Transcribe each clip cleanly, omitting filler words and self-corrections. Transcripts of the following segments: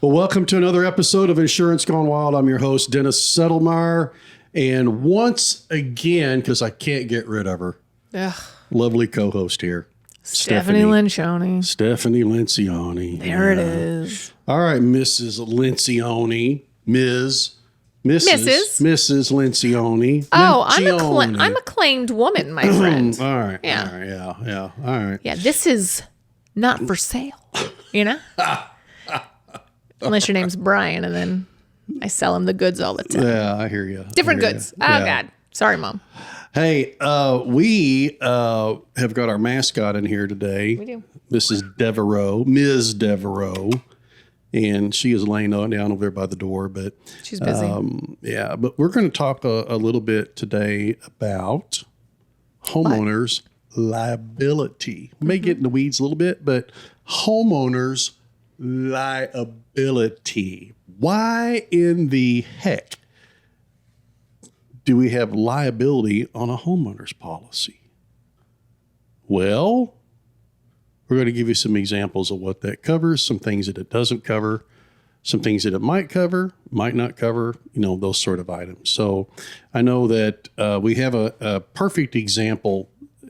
Well, welcome to another episode of Insurance Gone Wild. I'm your host, Dennis Settlemoir. And once again, because I can't get rid of her, lovely co-host here, Stephanie Lencioni. Stephanie Lencioni. There it is. All right, Mrs. Lencioni. Mrs. Lencioni. Oh, I'm a claimed woman, my friend. All right. Yeah. All right. Yeah. All right. Yeah, this is not for sale, you know? Unless your name's Brian, and then I sell him the goods all the time. Yeah, I hear you. Different goods. Oh, God. Sorry, Mom. Hey, we have got our mascot in here today. We do. Mrs. Devereaux, Ms. Devereaux. And she is laying down over there by the door, but she's busy. But we're going to talk a little bit today about homeowners liability. We may get in the weeds a little bit, but homeowners liability. Why in the heck do we have liability on a homeowner's policy? Well, we're going to give you some examples of what that covers, some things that it doesn't cover, some things that it might cover, might not cover, those sort of items. So I know that we have a perfect example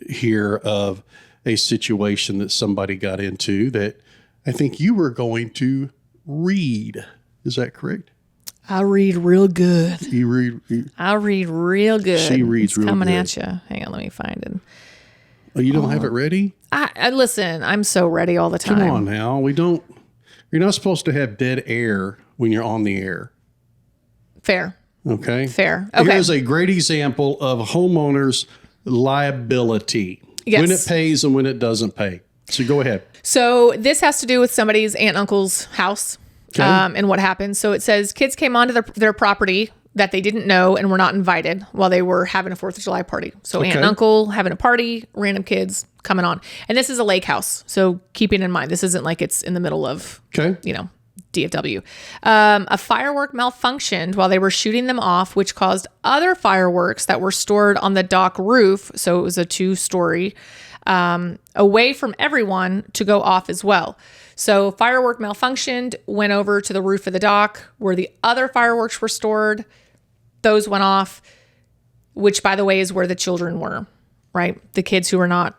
here of a situation that somebody got into that I think you were going to read. Is that correct? I read real good. You read? I read real good. She reads real good. Coming at you. Hang on, let me find it. Oh, you don't have it ready? I listen, I'm so ready all the time. Come on now. You're not supposed to have dead air when you're on the air. Fair. Okay. Fair. Okay. Here's a great example of homeowners liability. Yes. When it pays and when it doesn't pay. So go ahead. So this has to do with somebody's aunt and uncle's house. Okay. And what happened. So it says kids came onto their property that they didn't know and were not invited while they were having a 4th of July party. So aunt and uncle having a party, random kids coming on. And this is a lake house. So keeping in mind, this isn't like it's in the middle of, DFW. A firework malfunctioned while they were shooting them off, which caused other fireworks that were stored on the dock roof. So it was a 2-story, away from everyone to go off as well. So firework malfunctioned, went over to the roof of the dock where the other fireworks were stored. Those went off, which, by the way, is where the children were, right? The kids who were not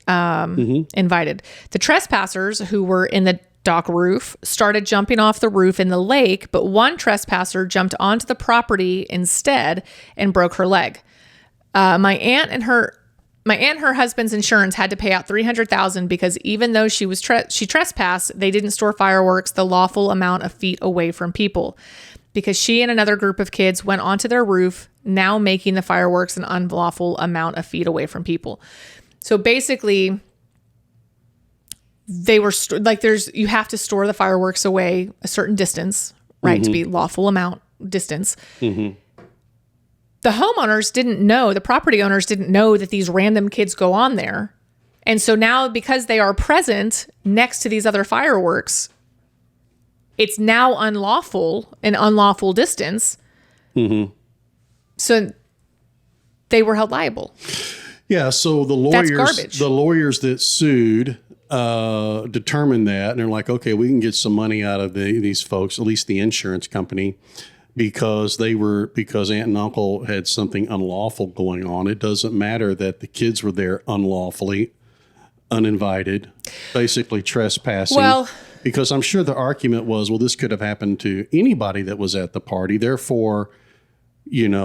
invited. The trespassers who were in the dock roof started jumping off the roof in the lake, but one trespasser jumped onto the property instead and broke her leg. My aunt and her husband's insurance had to pay out $300,000 because even though she trespassed, they didn't store fireworks the lawful amount of feet away from people. Because she and another group of kids went onto their roof, now making the fireworks an unlawful amount of feet away from people. So basically, they were you have to store the fireworks away a certain distance, right, to be lawful amount distance. Mm-hmm. The homeowners didn't know, the property owners didn't know that these random kids go on there. And so now because they are present next to these other fireworks, it's now an unlawful distance. Mm-hmm. So they were held liable. Yeah. So the lawyers that sued determined that, and they're like, okay, we can get some money out of these folks, at least the insurance company, because aunt and uncle had something unlawful going on. It doesn't matter that the kids were there unlawfully, uninvited, basically trespassing. Well, because I'm sure the argument was, well, this could have happened to anybody that was at the party. Therefore, there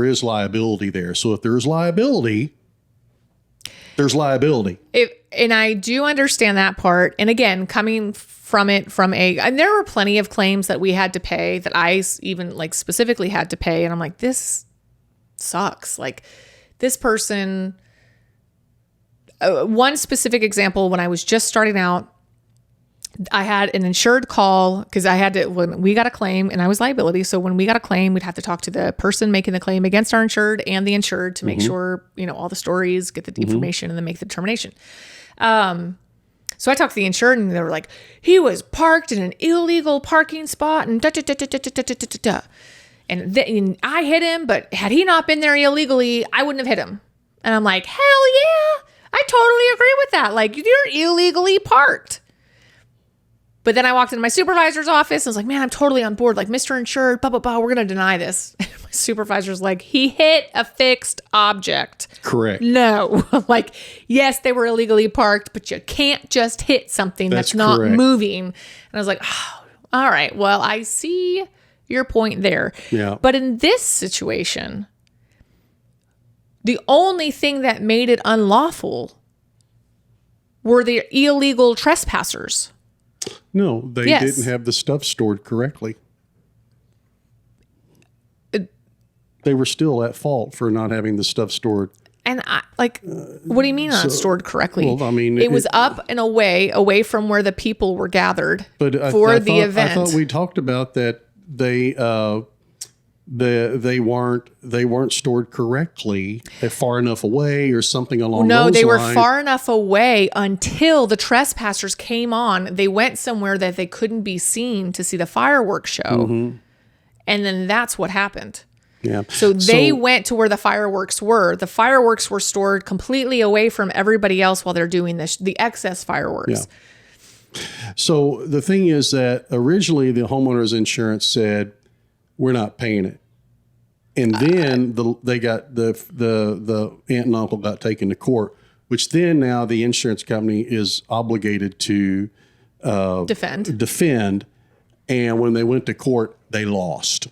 is liability there. So if there's liability, there's liability. And I do understand that part. And again, coming from and there were plenty of claims that we had to pay that I even specifically had to pay. And I'm like, this sucks. Like this person, one specific example, when I was just starting out, I had an insured call because when we got a claim and I was liability. So when we got a claim, we'd have to talk to the person making the claim against our insured and the insured to make sure, all the stories, get the information and then make the determination. So I talked to the insured and they were like, he was parked in an illegal parking spot and And I hit him, but had he not been there illegally, I wouldn't have hit him. And I'm like, hell yeah, I totally agree with that. Like, you're illegally parked. But then I walked into my supervisor's office and was like, man, I'm totally on board. Like, Mr. Insured, blah, blah, blah. We're going to deny this. And my supervisor's like, he hit a fixed object. Correct. No. Like, yes, they were illegally parked, but you can't just hit something that's not correct. moving. And I was like, oh, all right. Well, I see your point there. Yeah. But in this situation, the only thing that made it unlawful were the illegal trespassers. No, they didn't have the stuff stored correctly. They were still at fault for not having the stuff stored. And what do you mean not stored correctly? Well, I mean, it was up and away from where the people were gathered for the event. I thought we talked about that they weren't stored correctly, far enough away or something along those lines. No, they were far enough away until the trespassers came on. They went somewhere that they couldn't be seen to see the fireworks show. Mm-hmm. And then that's what happened. Yeah. So they went to where the fireworks were. The fireworks were stored completely away from everybody else while they're doing the excess fireworks. Yeah. So the thing is that originally the homeowner's insurance said, we're not paying it. And then they got the aunt and uncle got taken to court, which then now the insurance company is obligated to defend. And when they went to court, they lost.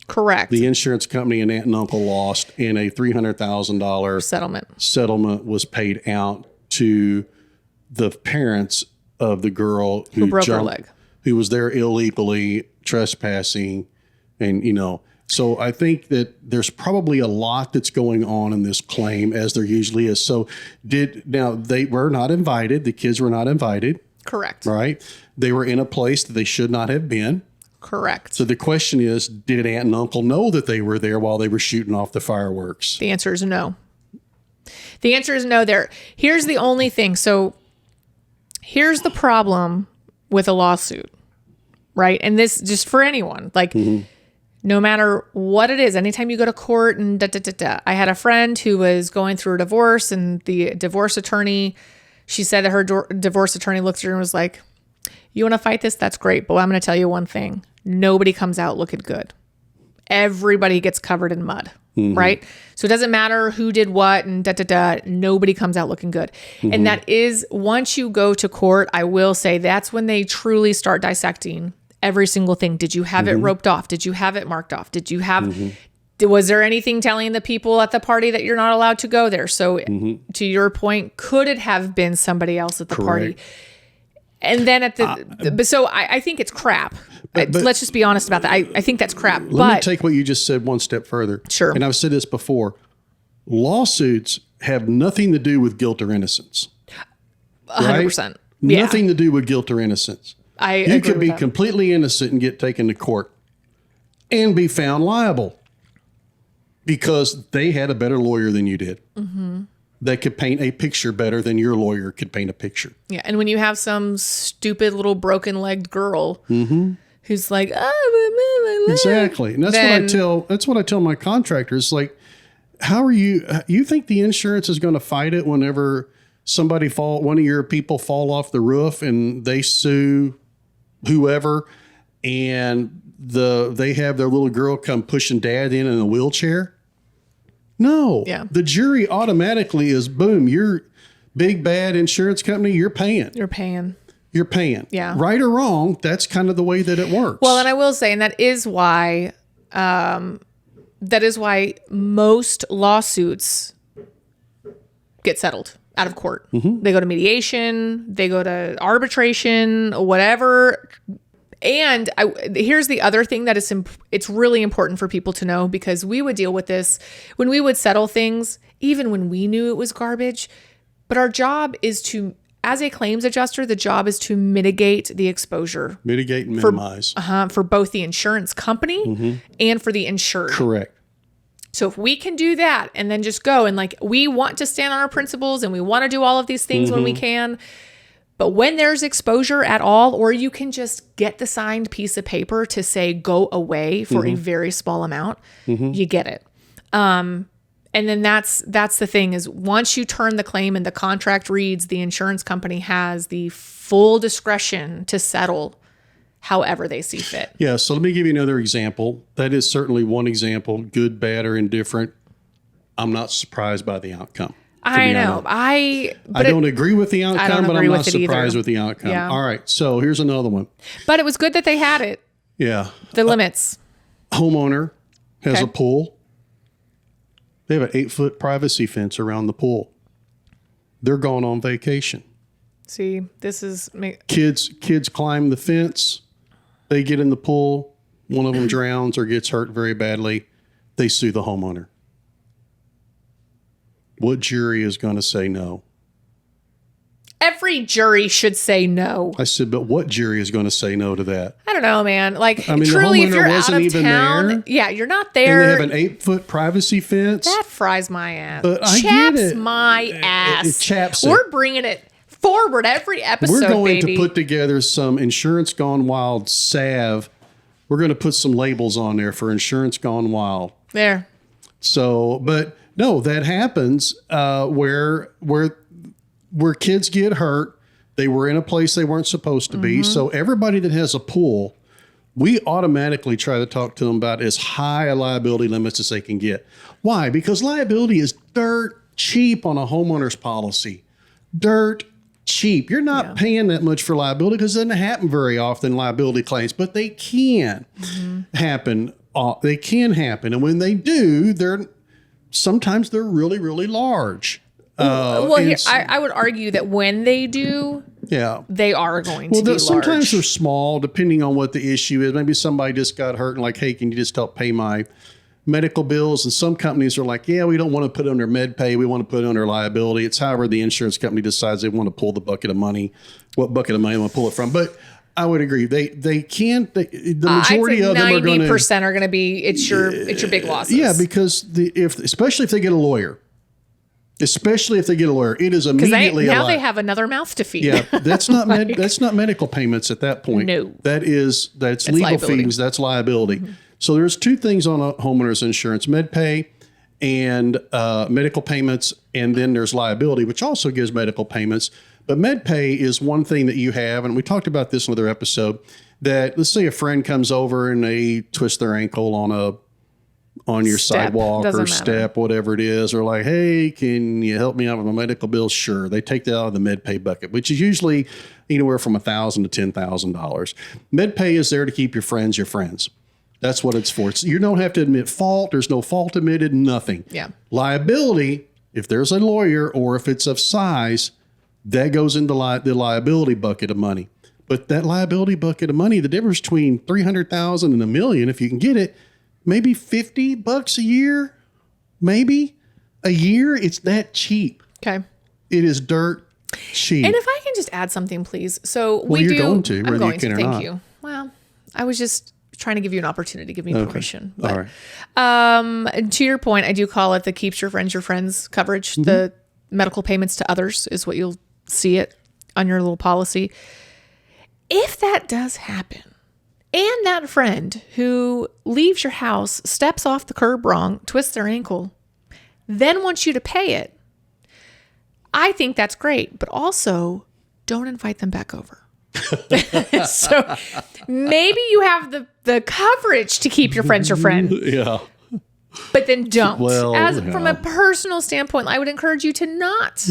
Correct. The insurance company and aunt and uncle lost, and a $300,000 settlement was paid out to the parents of the girl who broke her leg, who was there illegally trespassing. And, so I think that there's probably a lot that's going on in this claim, as there usually is. So they were not invited. The kids were not invited. Correct. Right. They were in a place that they should not have been. Correct. So the question is, did aunt and uncle know that they were there while they were shooting off the fireworks? The answer is no. The answer is no there. Here's the only thing. So here's the problem with a lawsuit, right? And this just for anyone, no matter what it is, anytime you go to court and I had a friend who was going through a divorce, and the divorce attorney, she said that her divorce attorney looked at her and was like, you want to fight this? That's great. But I'm going to tell you one thing. Nobody comes out looking good. Everybody gets covered in mud, right? So it doesn't matter who did what and nobody comes out looking good. And that is, once you go to court, I will say that's when they truly start dissecting every single thing. Did you have it roped off? Did you have it marked off? Did you have, was there anything telling the people at the party that you're not allowed to go there? So to your point, could it have been somebody else at the party? And then so I think it's crap. But let's just be honest about that. I think that's crap. Let me take what you just said one step further. Sure. And I've said this before. Lawsuits have nothing to do with guilt or innocence. 100%. Right? Nothing to do with guilt or innocence. You could be completely innocent and get taken to court and be found liable because they had a better lawyer than you did. That could paint a picture better than your lawyer could paint a picture. Yeah. And when you have some stupid little broken-legged girl who's like, oh, exactly. And that's what I tell my contractors. Like, how are you think the insurance is going to fight it whenever one of your people fall off the roof and they sue whoever, and they have their little girl come pushing dad in a wheelchair? No. Yeah. The jury automatically is, boom, you're big bad insurance company, you're paying. You're paying. Yeah. Right or wrong, that's kind of the way that it works. Well, and I will say, and that is why most lawsuits get settled out of court. They go to mediation, they go to arbitration, whatever. And here's the other thing that it's really important for people to know, because we would deal with this when we would settle things, even when we knew it was garbage. But our job is as a claims adjuster, the job is to mitigate the exposure. Mitigate and minimize. For both the insurance company and for the insured. Correct. So if we can do that and then just go and we want to stand on our principles and we want to do all of these things when we can. But when there's exposure at all, or you can just get the signed piece of paper to say go away for a very small amount, you get it. And And then that's the thing is once you turn the claim and the contract reads, the insurance company has the full discretion to settle however they see fit. Yeah. So let me give you another example. That is certainly one example, good, bad, or indifferent. I'm not surprised by the outcome. I know. I don't agree with the outcome, but I'm not surprised with the outcome. Yeah. All right. So here's another one. But it was good that they had it. Yeah. The limits. Homeowner has a pool. They have an 8-foot privacy fence around the pool. They're going on vacation. See, this is... Kids climb the fence. They get in the pool. One of them drowns or gets hurt very badly. They sue the homeowner. What jury is going to say no? Every jury should say no. I said, but what jury is going to say no to that? I don't know, man. Like, I mean, truly, if the homeowner you're out wasn't of even town, there. yeah, you're not there. And they have an 8-foot privacy fence. That fries my ass. But I chaps get it. my ass. It chaps it. We're bringing it forward every episode, We're going baby. to put together some Insurance Gone Wild salve. We're going to put some labels on there for Insurance Gone Wild. There. So, but no, that happens where kids get hurt. They were in a place they weren't supposed to be. So everybody that has a pool, we automatically try to talk to them about as high a liability limits as they can get. Why? Because liability is dirt cheap on a homeowner's policy. Dirt cheap. You're not paying that much for liability because it doesn't happen very often, liability claims, but they can happen. They can happen. And when they do, sometimes they're really, really large. I would argue that when they do, they are going to be large. Sometimes they're small, depending on what the issue is. Maybe somebody just got hurt and like, hey, can you just help pay my medical bills? And some companies are like, yeah, we don't want to put it under med pay. We want to put it under liability. It's however the insurance company decides they want to pull the bucket of money, what bucket of money they want to pull it from. But I would agree. They can't. The majority of them are going to 90% are going to be. It's your big losses. Yeah, because especially if they get a lawyer. Especially if they get a lawyer, it is immediately now they have another mouth to feed. Yeah, that's not that's not medical payments at that point. No, that's legal liability. fees. That's liability. So there's two things on a homeowner's insurance: med pay and medical payments, and then there's liability, which also gives medical payments. But med pay is one thing that you have, and we talked about this in another episode. That let's say a friend comes over and they twist their ankle on your sidewalk or step, whatever it is, or like, hey, can you help me out with my medical bills? Sure. They take that out of the med pay bucket, which is usually anywhere from $1,000 to $10,000. Med pay is there to keep your friends your friends. That's what it's for. You don't have to admit fault. There's no fault admitted, nothing. Yeah. Liability, if there's a lawyer or if it's of size, that goes into the liability bucket of money. But that liability bucket of money, the difference between $300,000 and $1 million, if you can get it, maybe $50 a year, maybe a year. It's that cheap. Okay. It is dirt cheap. And if I can just add something, please. So I'm going to, whether you can or not. Thank you. Well, I was just trying to give you an opportunity, give me permission. But, all right. To your point, I do call it the keeps your friends coverage. The medical payments to others is what you'll see it on your little policy. If that does happen, and that friend who leaves your house, steps off the curb wrong, twists their ankle, then wants you to pay it, I think that's great. But also, don't invite them back over. So maybe you have the coverage to keep your friends your friend. Yeah. But then don't. Well, from a personal standpoint, I would encourage you to not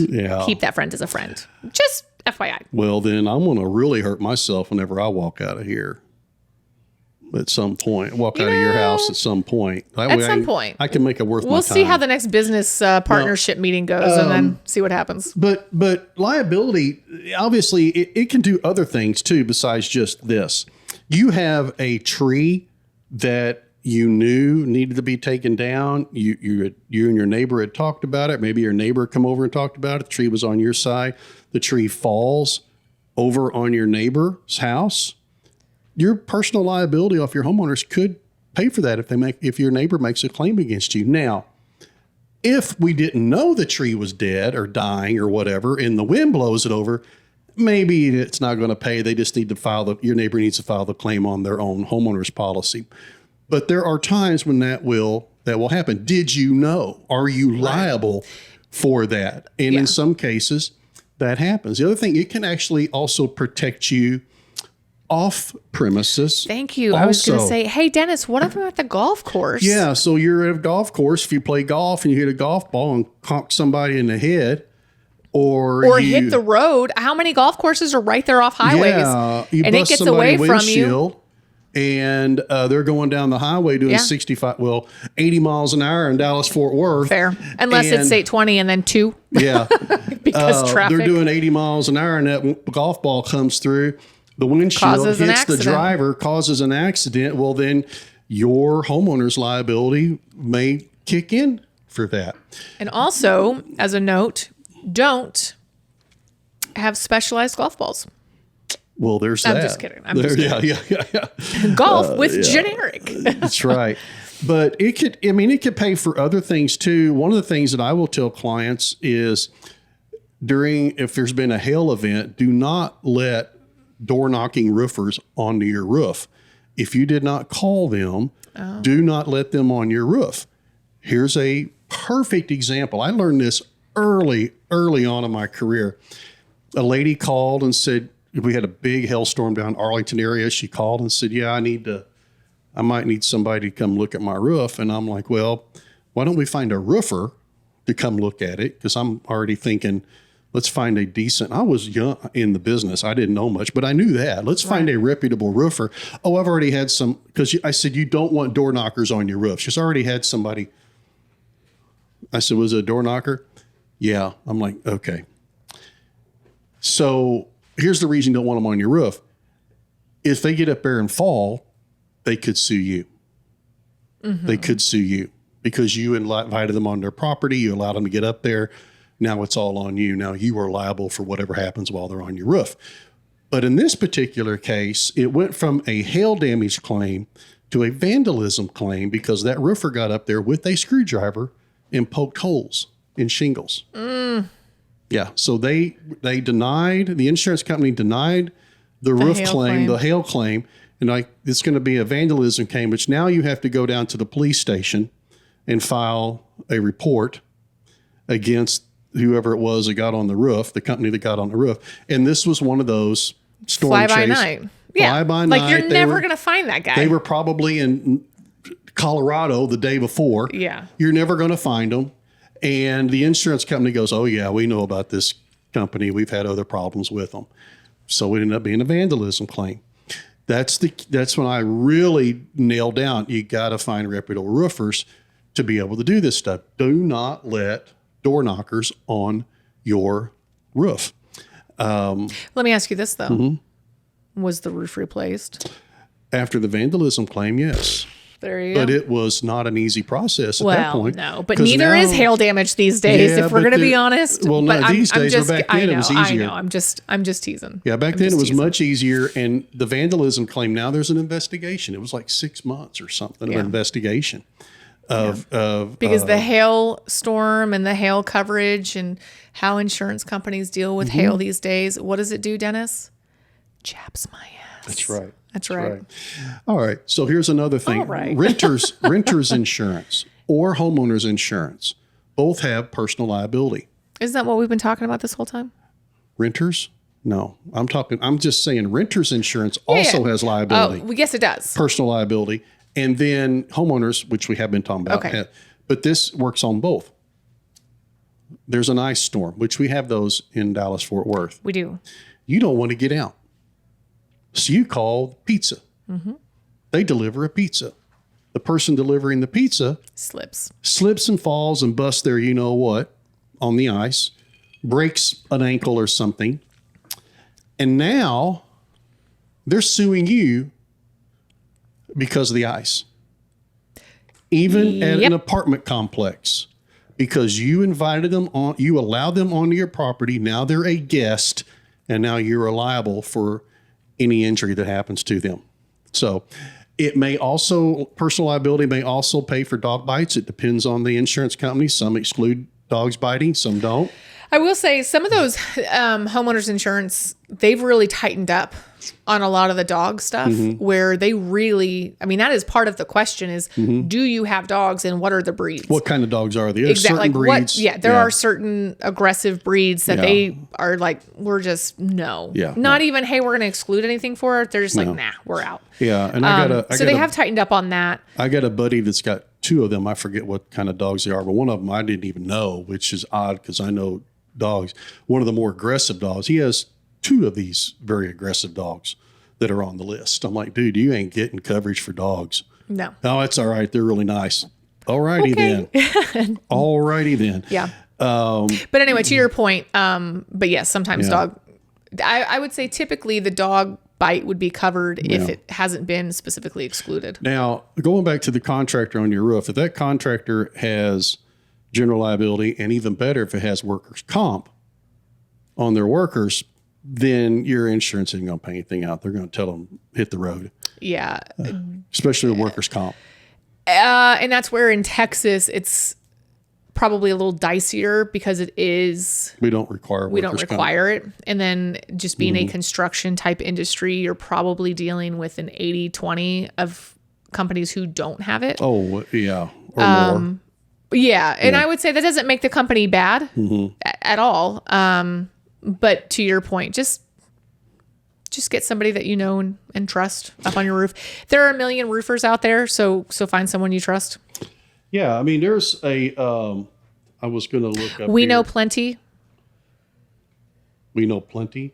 keep that friend as a friend. Just FYI. Well, then I'm going to really hurt myself whenever I walk out of here. At some point, walk out of your house at some point. That way I can make it worth my time. We'll see how the next business partnership meeting goes and then see what happens. But liability, obviously, it can do other things too besides just this. You have a tree that you knew needed to be taken down. You and your neighbor had talked about it. Maybe your neighbor come over and talked about it. The tree was on your side. The tree falls over on your neighbor's house. Your personal liability off your homeowners could pay for that if your neighbor makes a claim against you. Now, if we didn't know the tree was dead or dying or whatever, and the wind blows it over, maybe it's not going to pay. They just need to your neighbor needs to file the claim on their own homeowner's policy. But there are times when that will that will happen. Did you know? Are you liable for that? And in some cases, that happens. The other thing, it can actually also protect you off premises. Thank you. I was going to say, hey, Dennis, what if I'm at the golf course? Yeah, so you're at a golf course. If you play golf and you hit a golf ball and conk somebody in the head, or you hit the road. How many golf courses are right there off highways? Yeah, you and bust it gets somebody away from you. And they're going down the highway doing 80 miles an hour in Dallas, Fort Worth. Fair. Unless it's 820 and then 2. Yeah. Because traffic. They're doing 80 miles an hour and that golf ball comes through. The windshield hits the driver, causes an accident. Well, then your homeowner's liability may kick in for that. And also, as a note, don't have specialized golf balls. Well, there's that. I'm just kidding. Yeah. Golf with generic. That's right. But it could pay for other things too. One of the things that I will tell clients is if there's been a hail event, do not let door knocking roofers onto your roof. If you did not call them, do not let them on your roof. Here's a perfect example. I learned this early on in my career. A lady called and said, we had a big hailstorm down Arlington area. She called and said, yeah, I might need somebody to come look at my roof. And I'm like, well, why don't we find a roofer to come look at it? Because I'm already thinking, let's find a decent, I was young in the business. I didn't know much, but I knew that. Let's find a reputable roofer. Oh, I've already had some, because I said, you don't want door knockers on your roof. She's already had somebody. I said, was it a door knocker? Yeah. I'm like, okay. So here's the reason you don't want them on your roof. If they get up there and fall, they could sue you. Mm-hmm. They could sue you because you invited them on their property. You allowed them to get up there. Now it's all on you. Now you are liable for whatever happens while they're on your roof. But in this particular case, it went from a hail damage claim to a vandalism claim because that roofer got up there with a screwdriver and poked holes in shingles. Yeah. So the insurance company denied the roof claim, the hail claim. And it's going to be a vandalism claim, which now you have to go down to the police station and file a report against whoever it was that got on the roof, the company that got on the roof. And this was one of those storm fly by night. Yeah. Fly by night. Like you're never going to find that guy. They were probably in Colorado the day before. Yeah. You're never going to find them. And the insurance company goes, oh yeah, we know about this company. We've had other problems with them. So it ended up being a vandalism claim. That's when I really nailed down, you got to find reputable roofers to be able to do this stuff. Do not let door knockers on your roof. Let me ask you this though. Mm-hmm. Was the roof replaced? After the vandalism claim, yes. There you go. But it was not an easy process at that point. No, but neither is hail damage these days, if we're going to be honest. Well, no, these days, but back then it was easier. I know, I'm just teasing. Yeah, back then it was much easier. And the vandalism claim, now there's an investigation. It was like 6 months or something of an investigation. Because the hailstorm and the hail coverage and how insurance companies deal with hail these days. What does it do, Dennis? Chaps my ass. That's right. That's right. All right. So here's another thing. All right. Renters insurance or homeowners insurance both have personal liability. Isn't that what we've been talking about this whole time? Renters? No, I'm just saying renters insurance also has liability. Oh, yes, it does. Personal liability. And then homeowners, which we have been talking about. Okay. But this works on both. There's an ice storm, which we have those in Dallas, Fort Worth. We do. You don't want to get out. So you call pizza. Mm-hmm. They deliver a pizza. The person delivering the pizza slips and falls and busts their you-know-what on the ice, breaks an ankle or something. And now they're suing you because of the ice. Even at an apartment complex, because you invited them on, you allowed them onto your property. Now they're a guest, and now you're liable for any injury that happens to them. So it may also, personal liability may also pay for dog bites. It depends on the insurance company. Some exclude dogs biting, some don't. I will say some of those homeowners insurance, they've really tightened up on a lot of the dog stuff where they really, I mean, that is part of the question is, do you have dogs and what are the breeds? What kind of dogs are there? Exactly. Certain breeds. There are certain aggressive breeds that they are like, we're just, not even, hey, we're going to exclude anything for it. They're just like, nah, we're out. Yeah. And so they have tightened up on that. I got a buddy that's got 2 of them. I forget what kind of dogs they are, but one of them I didn't even know, which is odd because I know dogs. One of the more aggressive dogs, he has 2 of these very aggressive dogs that are on the list. I'm like, dude, you ain't getting coverage for dogs. No. Oh, it's all right. They're really nice. All righty then. All righty then. Yeah. But anyway, to your point, but yes, sometimes dog, I would say typically the dog bite would be covered if it hasn't been specifically excluded. Now, going back to the contractor on your roof, if that contractor has general liability, and even better if it has workers' comp on their workers, then your insurance isn't going to pay anything out. They're going to tell them hit the road. Yeah. Especially with workers' comp. And that's where in Texas, it's probably a little dicier because it is. We don't require it. And then just being a construction type industry, you're probably dealing with an 80-20 of companies who don't have it. Oh, yeah. Or more. Yeah. And I would say that doesn't make the company bad at all. But to your point, just get somebody that you know and trust up on your roof. There are a million roofers out there, so find someone you trust. Yeah, I mean, there's I was going to look up. We know plenty. We know plenty.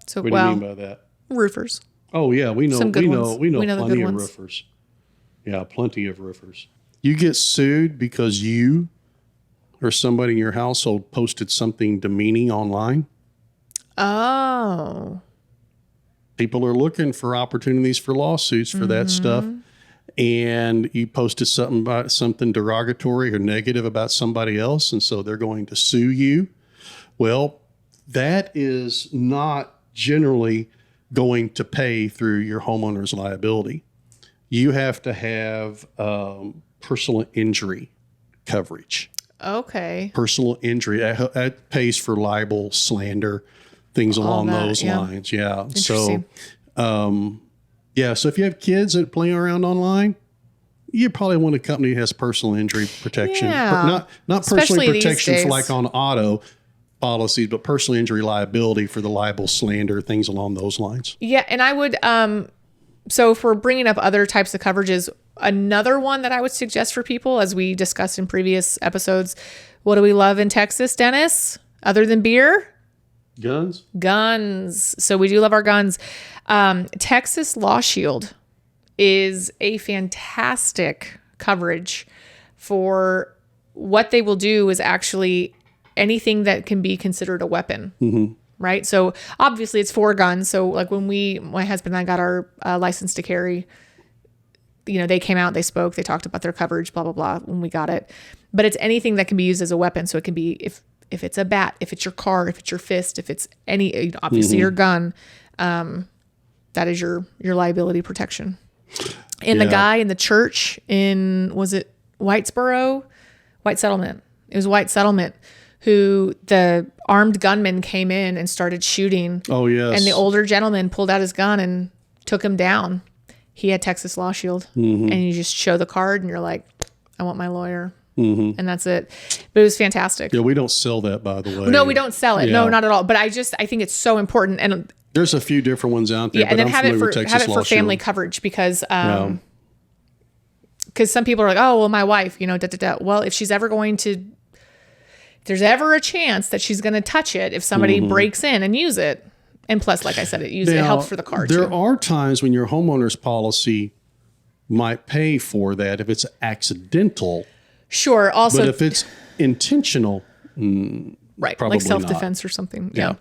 So what do you mean by that? Roofers. Oh yeah, we know plenty of ones. roofers. Yeah, plenty of roofers. You get sued because you or somebody in your household posted something demeaning online. Oh. People are looking for opportunities for lawsuits for that stuff. And you posted something derogatory or negative about somebody else, and so they're going to sue you. Well, that is not generally going to pay through your homeowner's liability. You have to have personal injury coverage. Okay. Personal injury. That pays for libel, slander, things along those lines. Yeah. Interesting. So, so if you have kids that play around online, you probably want a company that has personal injury protection. Yeah. Not personal protection for like on auto policies, but personal injury liability for the libel, slander, things along those lines. Yeah. And I would, so if we're bringing up other types of coverages, another one that I would suggest for people, as we discussed in previous episodes, what do we love in Texas, Dennis, other than beer? Guns. So we do love our guns. Texas Law Shield is a fantastic coverage for what they will do is actually anything that can be considered a weapon. Right. So obviously it's for guns. So like when my husband and I got our license to carry, they came out, they spoke, they talked about their coverage, blah, blah, blah, when we got it. But it's anything that can be used as a weapon. So it can be if it's a bat, if it's your car, if it's your fist, if it's any, obviously your gun, that is your liability protection. And the guy in the church was it Whitesboro? White Settlement. It was White Settlement who the armed gunman came in and started shooting. Oh, yes. And the older gentleman pulled out his gun and took him down. He had Texas Law Shield. And you just show the card and you're like, I want my lawyer. And that's it. But it was fantastic. Yeah, we don't sell that, by the way. No, we don't sell it. Yeah. No, not at all. But I think it's so important. And there's a few different ones out there. Yeah, and then have it for family coverage because some people are like, oh, well, my wife, Well, if she's ever if there's ever a chance that she's going to touch it, if somebody breaks in and use it, and plus, like I said, it helps for the car too. There are times when your homeowner's policy might pay for that if it's accidental. Sure. Also, but if it's intentional, right, probably like self-defense or something. Yeah.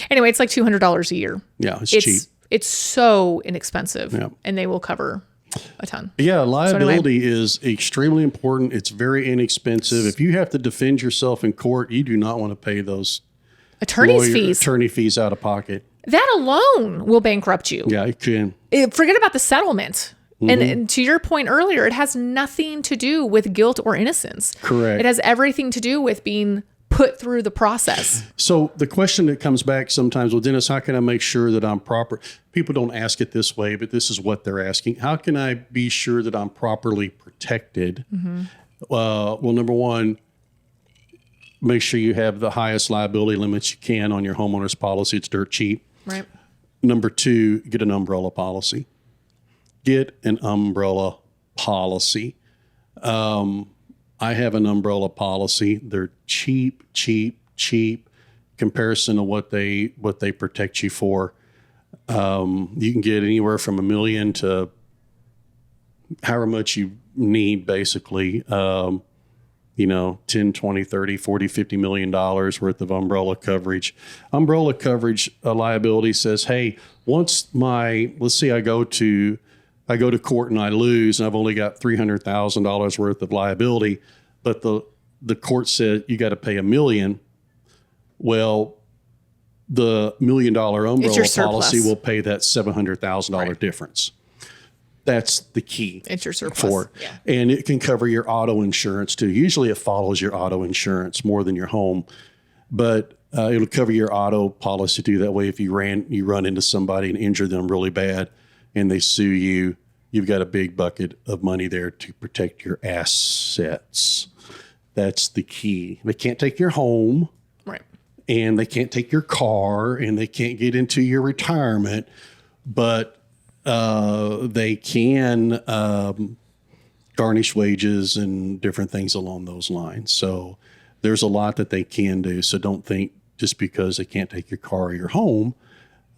Anyway, it's like $200 a year. Yeah, it's cheap. It's so inexpensive, and they will cover a ton. Yeah, liability is extremely important. It's very inexpensive. If you have to defend yourself in court, you do not want to pay those attorney fees out of pocket. That alone will bankrupt you. Yeah, it can. Forget about the settlement. And to your point earlier, it has nothing to do with guilt or innocence. Correct. It has everything to do with being put through the process. So the question that comes back sometimes, well, Dennis, how can I make sure that I'm proper? People don't ask it this way, but this is what they're asking. How can I be sure that I'm properly protected? Well, number one, make sure you have the highest liability limits you can on your homeowner's policy. It's dirt cheap. Right. Number two, get an umbrella policy. Get an umbrella policy. I have an umbrella policy. They're cheap comparison to what they protect you for. You can get anywhere from $1 million to however much you need, basically. 10, 20, 30, 40, $50 million worth of umbrella coverage. Umbrella coverage liability says, hey, once let's say I go to court and I lose and I've only got $300,000 worth of liability, but the court said you got to pay $1 million. Well, the $1 million umbrella policy will pay that $700,000 difference. That's the key. It's your surplus. For. Yeah. And it can cover your auto insurance too. Usually it follows your auto insurance more than your home, but it'll cover your auto policy too. That way, if you run into somebody and injure them really bad and they sue you, you've got a big bucket of money there to protect your assets. That's the key. They can't take your home. Right. And they can't take your car and they can't get into your retirement, but they can garnish wages and different things along those lines. So there's a lot that they can do. So don't think just because they can't take your car or your home,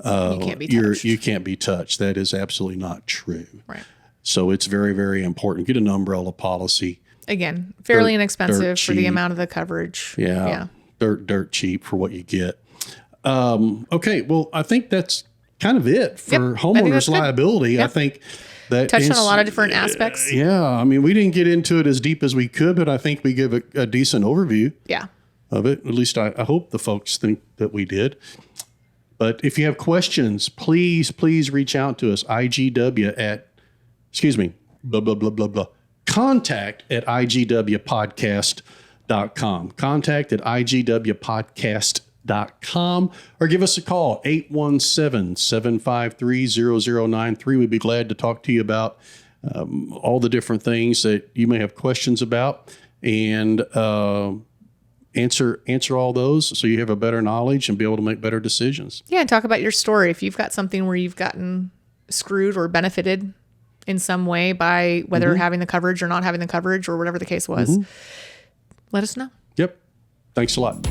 you can't be touched. You can't be touched. That is absolutely not true. Right. So it's very, very important. Get an umbrella policy. Again, fairly inexpensive for the amount of the coverage. Yeah. Dirt cheap for what you get. Okay. Well, I think that's kind of it for homeowners liability. Yep. I think that touched on a lot of different aspects. Yeah. I mean, we didn't get into it as deep as we could, but I think we give a decent overview of it. At least I hope the folks think that we did. But if you have questions, please reach out to us. Contact at igwpodcast.com. Contact at igwpodcast.com or give us a call, 817-753-0093. We'd be glad to talk to you about all the different things that you may have questions about and answer all those so you have a better knowledge and be able to make better decisions. Yeah, and talk about your story. If you've got something where you've gotten screwed or benefited in some way by whether having the coverage or not having the coverage or whatever the case was, let us know. Yep. Thanks a lot.